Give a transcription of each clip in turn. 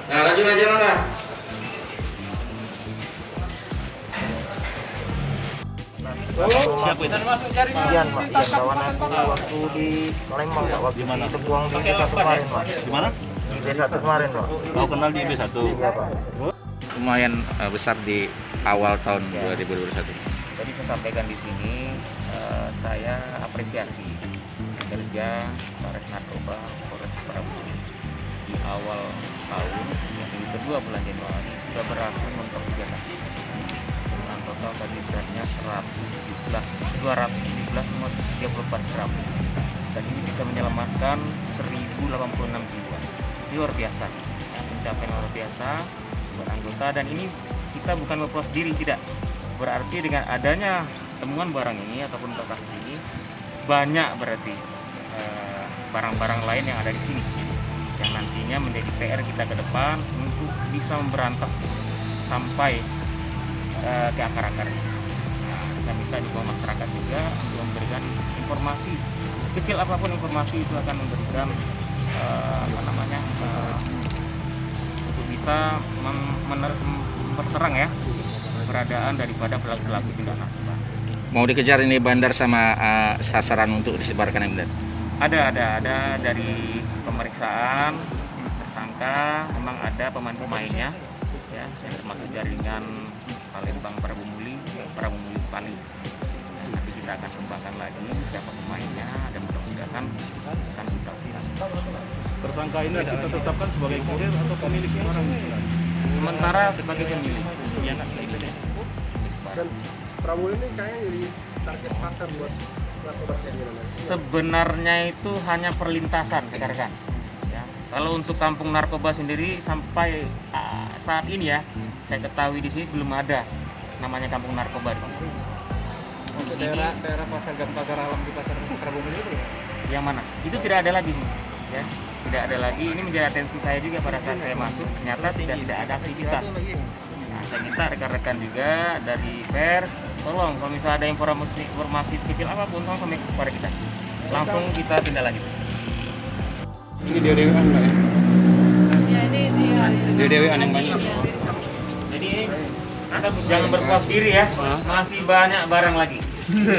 Nah, lanjut aja Nona. Siapa itu? Ian, Pak. Ian kawan aku waktu di Palembang, Pak. Waktu di Tebuang di B1 kemarin, Pak. Di mana? Di B1 kemarin, Pak. Kau kenal di B1? Iya, Pak. Lumayan besar di awal tahun 2021. Jadi saya sampaikan di sini, saya apresiasi kerja Polres Narkoba, Polres Sukabumi di awal tahun, yang kedua bulan Januari sudah berhasil mengkerjakan dengan total tadi beratnya 217,34 gram, dan ini bisa menyelamatkan 1086 jiwa. Ini luar biasa, pencapaian luar biasa buat anggota, dan ini kita bukan berpuas diri, tidak. Berarti dengan adanya temuan barang ini ataupun kasus ini, banyak berarti barang-barang lain yang ada di sini yang nantinya menjadi PR kita ke depan untuk bisa memberantas sampai ke akar-akarnya. Nah, kita minta dukungan masyarakat juga untuk memberikan informasi, kecil apapun informasi itu akan memberikan untuk bisa memperterang ya keberadaan daripada pelaku tindak narkoba. Mau dikejar ini bandar sama sasaran untuk disebarkan yang benar. Ada dari pemeriksaan tersangka, memang ada pemain-pemainnya ya, termasuk jaringan Palembang Parabumuli Pali. Nah, nanti kita akan kembangkan lagi siapa pemainnya dan mudah-mudahan akan kita Tersangka ini kita tetapkan sebagai kurir atau pemilik barang? sementara sebagai pemilik. Dan Prabowo ini kayaknya jadi target pasar buat narkoba gimana? Sebenarnya itu hanya perlintasan rekan-rekan ya. Kalau untuk kampung narkoba sendiri sampai saat ini ya, saya ketahui di sini belum ada namanya kampung narkoba di sini. Untuk daerah pasar pagar alam di pasar Prabowo ini belum? Yang mana? Itu tidak ada lagi ya. Tidak ada lagi. Ini menjadi atensi saya juga pada saat saya masuk, ternyata tidak ada aktivitas. Nah, saya minta rekan-rekan juga dari pers, tolong kalau misalnya ada informasi kecil apapun, tolong sampaikan kepada kita. Langsung kita tindak lanjut. Ini dewean Mbak ya? Ya ini dia. Dewean yang banyak. Jadi Anda jangan berpuas diri ya. Masih banyak barang lagi.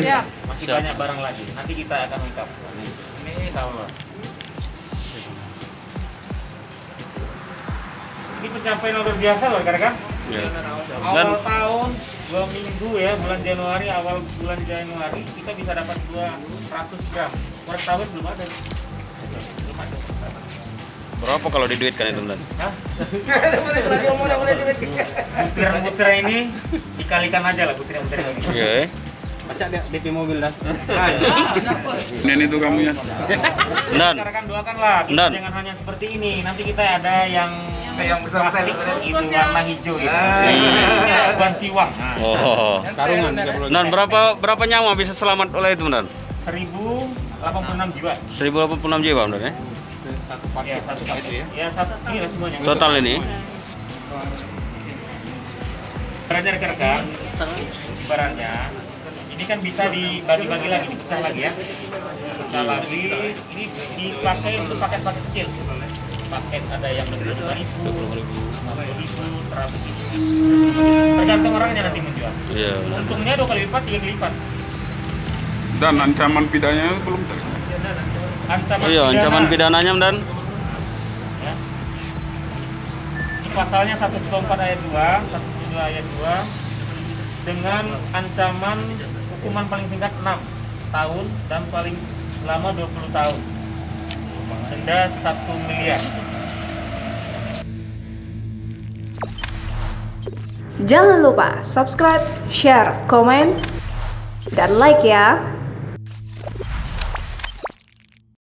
Ya. Masih banyak barang lagi. Nanti kita akan ungkap. Ini sama. Ini pencapaian luar biasa loh rekan-rekan. Awal tahun 2 minggu ya, bulan Januari, awal bulan Januari kita bisa dapat 200 gram. Per tahun belum ada. Belum ada. Berapa kalau diduitkan itu, Bang? Hah? Butiran-butiran ini dikalikan aja lah butiran-butiran ini. Iya. Baca DP mobil dah. Ini tuh kamu ya. Dan Rekan doakanlah, kita Dan. jangan hanya seperti ini. Nanti kita ada yang besar-besar itu warna hijau itu. Bukan siwang. Nah, oh. Karungan. Dan berapa nyawa bisa selamat oleh itu, Dan? 1086 jiwa. 1086 jiwa, Bang, ya? Satu Ya, paket satu itu ya. ya, satu ini lah semuanya. Total ini. Barangnya rekan-rekan, barangnya ini kan bisa dibagi-bagi lagi, dipecah lagi ya. Pecah lagi, ini dipakai untuk paket-paket kecil. Paket ada yang 25.000, 50.000, 100.000. Tergantung orangnya nanti menjual. Iya. Untungnya 2 kali lipat, 3 kali lipat. Dan ancaman pidananya belum terkena. Ancaman Pidananya, Dan. ya. Ini pasalnya 114 ayat 2, 172 ayat 2 dengan ancaman hukuman paling singkat 6 tahun dan paling lama 20 tahun. Denda 1 miliar. Jangan lupa subscribe, share, komen, dan like ya.